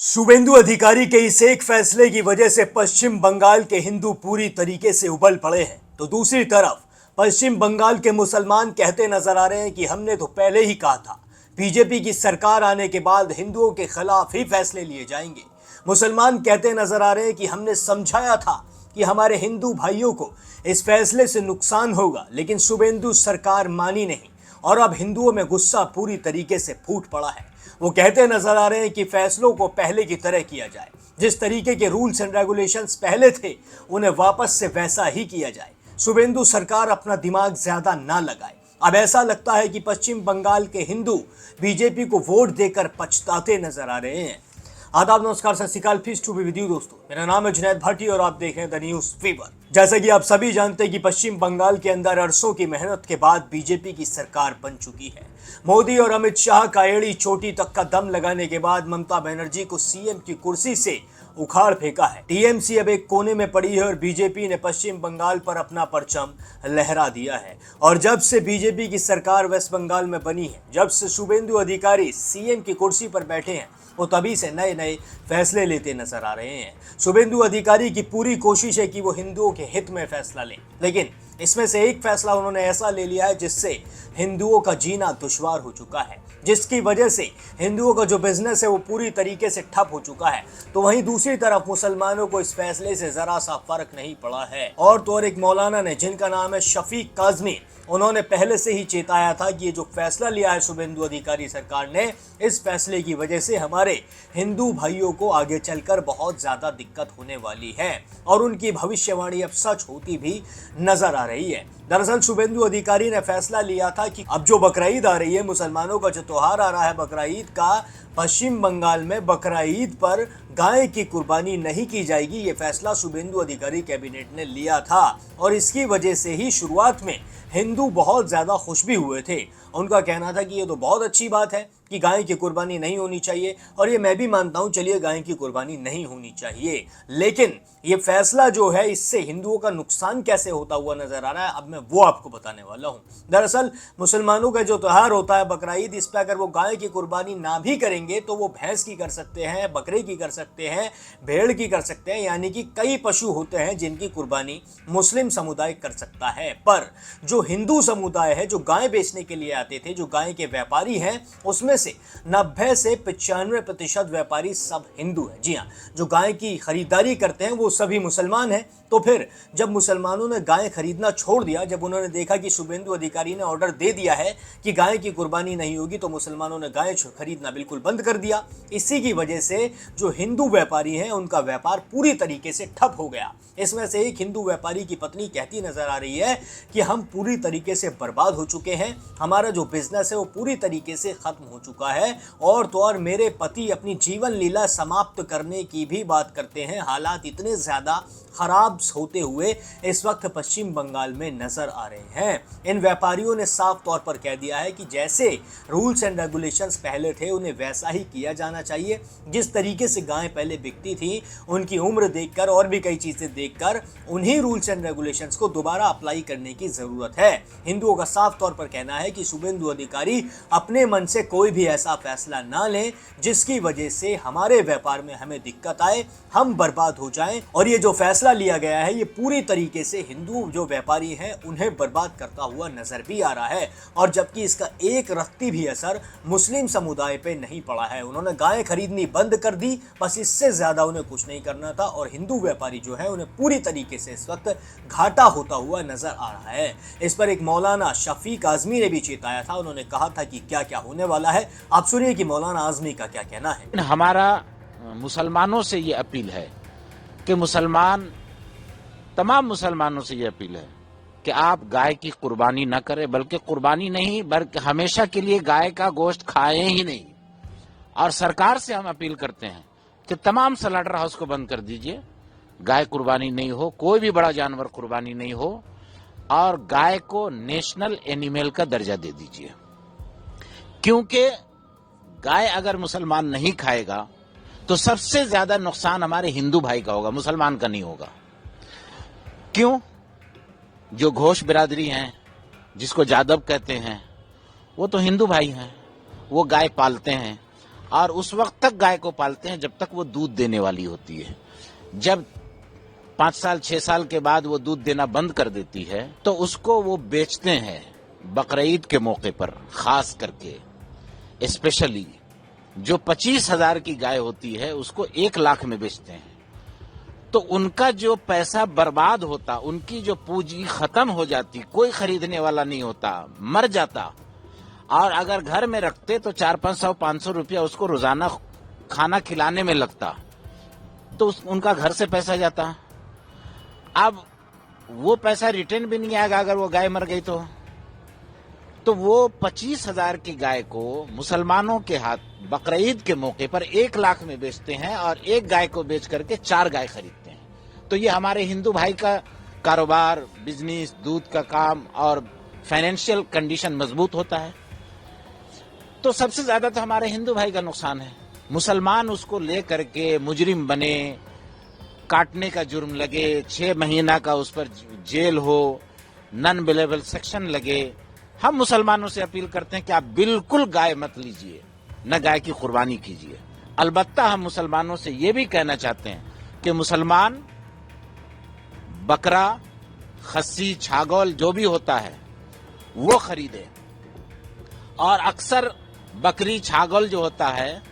शुभेंदु अधिकारी के इस एक फैसले की वजह से पश्चिम बंगाल के हिंदू पूरी तरीके से उबल पड़े हैं, तो दूसरी तरफ पश्चिम बंगाल के मुसलमान कहते नजर आ रहे हैं कि हमने तो पहले ही कहा था, बीजेपी की सरकार आने के बाद हिंदुओं के खिलाफ ही फैसले लिए जाएंगे। मुसलमान कहते नजर आ रहे हैं कि हमने समझाया था कि हमारे हिंदू भाइयों को इस फैसले से नुकसान होगा, लेकिन शुभेंदु सरकार मानी नहीं और अब हिंदुओं में गुस्सा पूरी तरीके से फूट पड़ा है। वो कहते नजर आ रहे हैं कि फैसलों को पहले की तरह किया जाए, जिस तरीके के रूल्स एंड रेगुलेशंस पहले थे उन्हें वापस से वैसा ही किया जाए। शुभेंदु सरकार अपना दिमाग ज्यादा ना लगाए। अब ऐसा लगता है कि पश्चिम बंगाल के हिंदू बीजेपी को वोट देकर पछताते नजर आ रहे हैं। आदाब, नमस्कार, सत श्री अकाल, peace to be with you दोस्तों। मेरा नाम है जुनैद भाटी और आप देख रहे हैं द न्यूज फीवर। जैसा कि आप सभी जानते हैं कि पश्चिम बंगाल के अंदर अरसों की मेहनत के बाद बीजेपी की सरकार बन चुकी है। मोदी और अमित शाह का एड़ी चोटी तक का दम लगाने के बाद ममता बनर्जी को सीएम की कुर्सी से उखाड़ फेंका है। टीएमसी अब एक कोने में पड़ी है और बीजेपी ने पश्चिम बंगाल पर अपना परचम लहरा दिया है। और जब से बीजेपी की सरकार वेस्ट बंगाल में बनी है, जब से शुभेंदु अधिकारी सीएम की कुर्सी पर बैठे हैं, वो तभी से नए नए फैसले लेते नजर आ रहे हैं। शुभेंदु अधिकारी की पूरी कोशिश है कि वो हिंदुओं के हित में फैसला लें, लेकिन इसमें से एक फैसला उन्होंने ऐसा ले लिया है जिससे हिंदुओं का जीना दुश्वार हो चुका है, जिसकी वजह से हिंदुओं का जो बिजनेस है वो पूरी तरीके से ठप हो चुका है। तो वहीं दूसरी तरफ मुसलमानों को इस फैसले से जरा सा फर्क नहीं पड़ा है। और तो और एक मौलाना ने, जिनका नाम है शफीक काजमी, उन्होंने पहले से ही चेताया था कि ये जो फैसला लिया है शुभेंदु अधिकारी सरकार ने, इस फैसले की वजह से हमारे हिंदू भाइयों को आगे चलकर बहुत ज्यादा दिक्कत होने वाली है। और उनकी भविष्यवाणी अब सच होती भी नजर आ रही है। दरअसल शुभेंदु अधिकारी ने फैसला लिया था कि अब जो बकरीद आ रही है, मुसलमानों का जो त्योहार आ रहा है बकरीद का, पश्चिम बंगाल में बकरीद पर गाय की कुर्बानी नहीं की जाएगी। ये फैसला शुभेंदु अधिकारी कैबिनेट ने लिया था और इसकी वजह से ही शुरुआत में हिंदू बहुत ज्यादा खुश भी हुए थे। उनका कहना था कि ये तो बहुत अच्छी बात है कि गाय की कुर्बानी नहीं होनी चाहिए, और ये मैं भी मानता हूं, चलिए गाय की कुर्बानी नहीं होनी चाहिए, लेकिन ये फैसला जो है इससे हिंदुओं का नुकसान कैसे होता हुआ नजर आ रहा है, अब मैं वो आपको बताने वाला हूं। दरअसल मुसलमानों का जो त्योहार होता है बकरीद, इस पर अगर वो गाय की कुर्बानी ना भी करेंगे तो वो भैंस की कर सकते हैं, बकरे की कर सकते हैं, भेड़ की कर सकते हैं, यानी कि कई पशु होते हैं जिनकी कुर्बानी मुस्लिम समुदाय कर सकता है। पर जो हिंदू समुदाय है, जो गाय बेचने के लिए आते थे, जो गाय के व्यापारी हैं, उसमें से 90 से 95% व्यापारी सब हिंदू हैं। जी हाँ, जो गाय की खरीदारी करते हैं वो सभी मुसलमान हैं। तो फिर जब मुसलमानों ने गाय खरीदना छोड़ दिया, जब उन्होंने देखा कि शुभेंदु अधिकारी ने ऑर्डर दे दिया है कि गाय की कुर्बानी नहीं होगी, तो मुसलमानों ने गाय खरीदना बिल्कुल बंद कर दिया। इसी की वजह से जो हिंदू व्यापारी हैं उनका व्यापार पूरी तरीके से ठप हो गया। इसमें से एक हिंदू व्यापारी की पत्नी कहती नजर आ रही है कि हम पूरी तरीके से बर्बाद हो चुके हैं, हमारा जो बिजनेस है वो पूरी तरीके से खत्म हो चुका है। और तो और मेरे पति अपनी जीवन लीला समाप्त करने की भी बात करते हैं। हालात इतने ज्यादा खराब होते हुए इस वक्त पश्चिम बंगाल में नजर आ रहे हैं। इन व्यापारियों ने साफ तौर पर कह दिया है कि जैसे रूल्स एंड रेगुलेशंस पहले थे उन्हें वैसा ही किया जाना चाहिए। जिस तरीके से गाय पहले बिकती थी, उनकी उम्र देखकर और भी कई चीजें देखकर उन्हीं रूल्स एंड रेगुलेशंस को दोबारा अप्लाई करने की जरूरत है। हिंदुओं का साफ तौर पर कहना है कि शुभेंदु अधिकारी अपने मन से कोई भी ऐसा फैसला ना लें जिसकी वजह से हमारे व्यापार में हमें दिक्कत आए, हम बर्बाद हो जाएं। और ये जो फैसला लिया गया है ये पूरी तरीके से हिंदू जो व्यापारी हैं उन्हें बर्बाद करता हुआ नजर भी आ रहा है। और जबकि इसका एक रत्ती भी असर मुस्लिम समुदाय पे नहीं पड़ा है। उन्होंने गाय खरीदनी बंद कर दी, बस इससे ज्यादा उन्हें कुछ नहीं करना था। और हिंदू व्यापारी जो है उन्हें पूरी तरीके से इस वक्त घाटा होता हुआ नजर आ रहा है। इस पर एक मौलाना शफीक आजमी ने भी चेताया था। उन्होंने कहा था कि क्या क्या होने वाला है। आप सुनिए कि मौलाना आजमी का क्या कहना है। हमारा मुसलमानों से ये अपील है कि तमाम मुसलमानों से ये अपील है कि आप गाय की कुर्बानी न करें, बल्कि कुर्बानी नहीं बल्कि हमेशा के लिए गाय का गोश्त खाएं ही नहीं। और सरकार से हम अपील करते हैं कि तमाम स्लॉटर हाउस को बंद कर दीजिए, गाय कुर्बानी नहीं हो, कोई भी बड़ा जानवर कुर्बानी नहीं हो, और गाय को नेशनल एनिमल का दर्जा दे दीजिए। क्योंकि गाय अगर मुसलमान नहीं खाएगा तो सबसे ज्यादा नुकसान हमारे हिंदू भाई का होगा, मुसलमान का नहीं होगा। क्यों? जो घोष बिरादरी हैं, जिसको जादव कहते हैं, वो तो हिंदू भाई हैं, वो गाय पालते हैं। और उस वक्त तक गाय को पालते हैं जब तक वो दूध देने वाली होती है। जब 5 साल 6 साल के बाद वो दूध देना बंद कर देती है तो उसको वो बेचते हैं बकरीद के मौके पर, खास करके स्पेशली जो 25,000 की गाय होती है उसको 1 लाख में बेचते हैं। तो उनका जो पैसा बर्बाद होता, उनकी जो पूंजी खत्म हो जाती, कोई खरीदने वाला नहीं होता, मर जाता। और अगर घर में रखते तो 400-500 रुपया उसको रोजाना खाना खिलाने में लगता, तो उनका घर से पैसा जाता। अब वो पैसा रिटर्न भी नहीं आएगा अगर वो गाय मर गई तो वो 25,000 की गाय को मुसलमानों के हाथ बकरीद के मौके पर 1 लाख में बेचते हैं और एक गाय को बेच करके 4 गाय खरीदते हैं। तो ये हमारे हिंदू भाई का कारोबार, बिजनेस, दूध का काम और फाइनेंशियल कंडीशन मजबूत होता है। तो सबसे ज्यादा तो हमारे हिंदू भाई का नुकसान है। मुसलमान उसको ले करके मुजरिम बने, काटने का जुर्म लगे, 6 महीना का उस पर जेल हो, नॉन बिलेबल सेक्शन लगे। हम मुसलमानों से अपील करते हैं कि आप बिल्कुल गाय मत लीजिए, न गाय की कुर्बानी कीजिए। अलबत्ता हम मुसलमानों से ये भी कहना चाहते हैं कि मुसलमान बकरा, खस्सी, छागल जो भी होता है वो खरीदे। और अक्सर बकरी, छागल जो होता है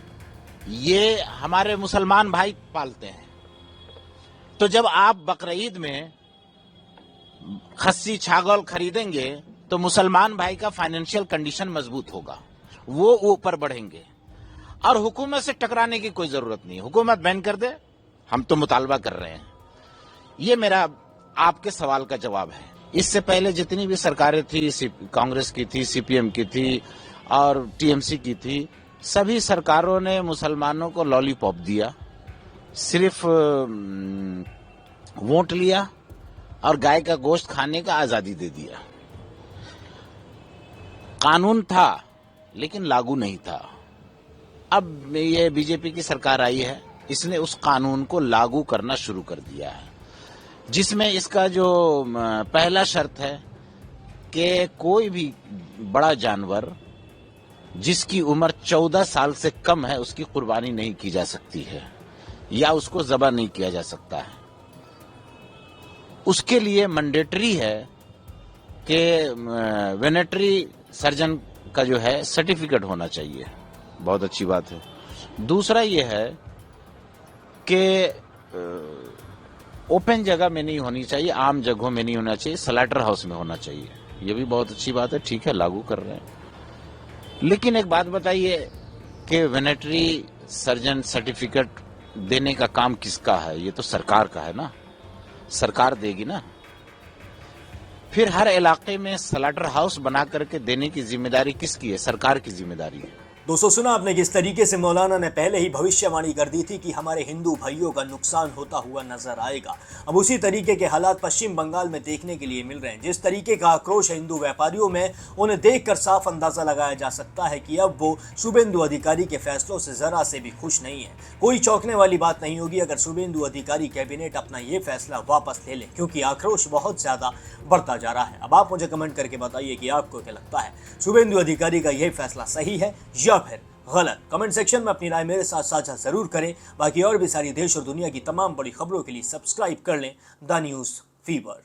ये हमारे मुसलमान भाई पालते हैं। तो जब आप बकरीद में खस्सी, छागल खरीदेंगे तो मुसलमान भाई का फाइनेंशियल कंडीशन मजबूत होगा, वो ऊपर बढ़ेंगे। और हुकूमत से टकराने की कोई जरूरत नहीं, हुकूमत बैन कर दे, हम तो मुतालबा कर रहे हैं। ये मेरा आपके सवाल का जवाब है। इससे पहले जितनी भी सरकारें थी, कांग्रेस की थी, सीपीएम की थी और टीएमसी की थी, सभी सरकारों ने मुसलमानों को लॉलीपॉप दिया, सिर्फ वोट लिया और गाय का गोश्त खाने का आजादी दे दिया। कानून था लेकिन लागू नहीं था। अब ये बीजेपी की सरकार आई है, इसने उस कानून को लागू करना शुरू कर दिया है, जिसमें इसका जो पहला शर्त है कि कोई भी बड़ा जानवर जिसकी उम्र 14 साल से कम है उसकी कुर्बानी नहीं की जा सकती है या उसको ज़बह नहीं किया जा सकता है। उसके लिए मैंडेटरी है कि वेटरनरी सर्जन का जो है सर्टिफिकेट होना चाहिए। बहुत अच्छी बात है। दूसरा ये है कि ओपन जगह में नहीं होनी चाहिए, आम जगहों में नहीं होना चाहिए, स्लॉटर हाउस में होना चाहिए। ये भी बहुत अच्छी बात है, ठीक है, लागू कर रहे हैं। लेकिन एक बात बताइए कि वेटरनरी सर्जन सर्टिफिकेट देने का काम किसका है? ये तो सरकार का है ना, सरकार देगी ना। फिर हर इलाके में स्लॉटर हाउस बना करके देने की जिम्मेदारी किसकी है? सरकार की जिम्मेदारी है। दोस्तों, सुना आपने किस तरीके से मौलाना ने पहले ही भविष्यवाणी कर दी थी कि हमारे हिंदू भाइयों का नुकसान होता हुआ नजर आएगा। अब उसी तरीके के हालात पश्चिम बंगाल में देखने के लिए मिल रहे हैं। जिस तरीके का आक्रोश है हिंदू व्यापारियों में, उन्हें देखकर साफ अंदाजा लगाया जा सकता है कि अब वो शुभेंदु अधिकारी के फैसलों से जरा से भी खुश नहीं है। कोई चौंकने वाली बात नहीं होगी अगर शुभेंदु अधिकारी कैबिनेट अपना ये फैसला वापस ले ले, क्योंकि आक्रोश बहुत ज्यादा बढ़ता जा रहा है। अब आप मुझे कमेंट करके बताइए कि आपको क्या लगता है, शुभेंदु अधिकारी का यह फैसला सही है या फिर गलत? कमेंट सेक्शन में अपनी राय मेरे साथ साझा जरूर करें। बाकी और भी सारी देश और दुनिया की तमाम बड़ी खबरों के लिए सब्सक्राइब कर लें द न्यूज़ फीवर।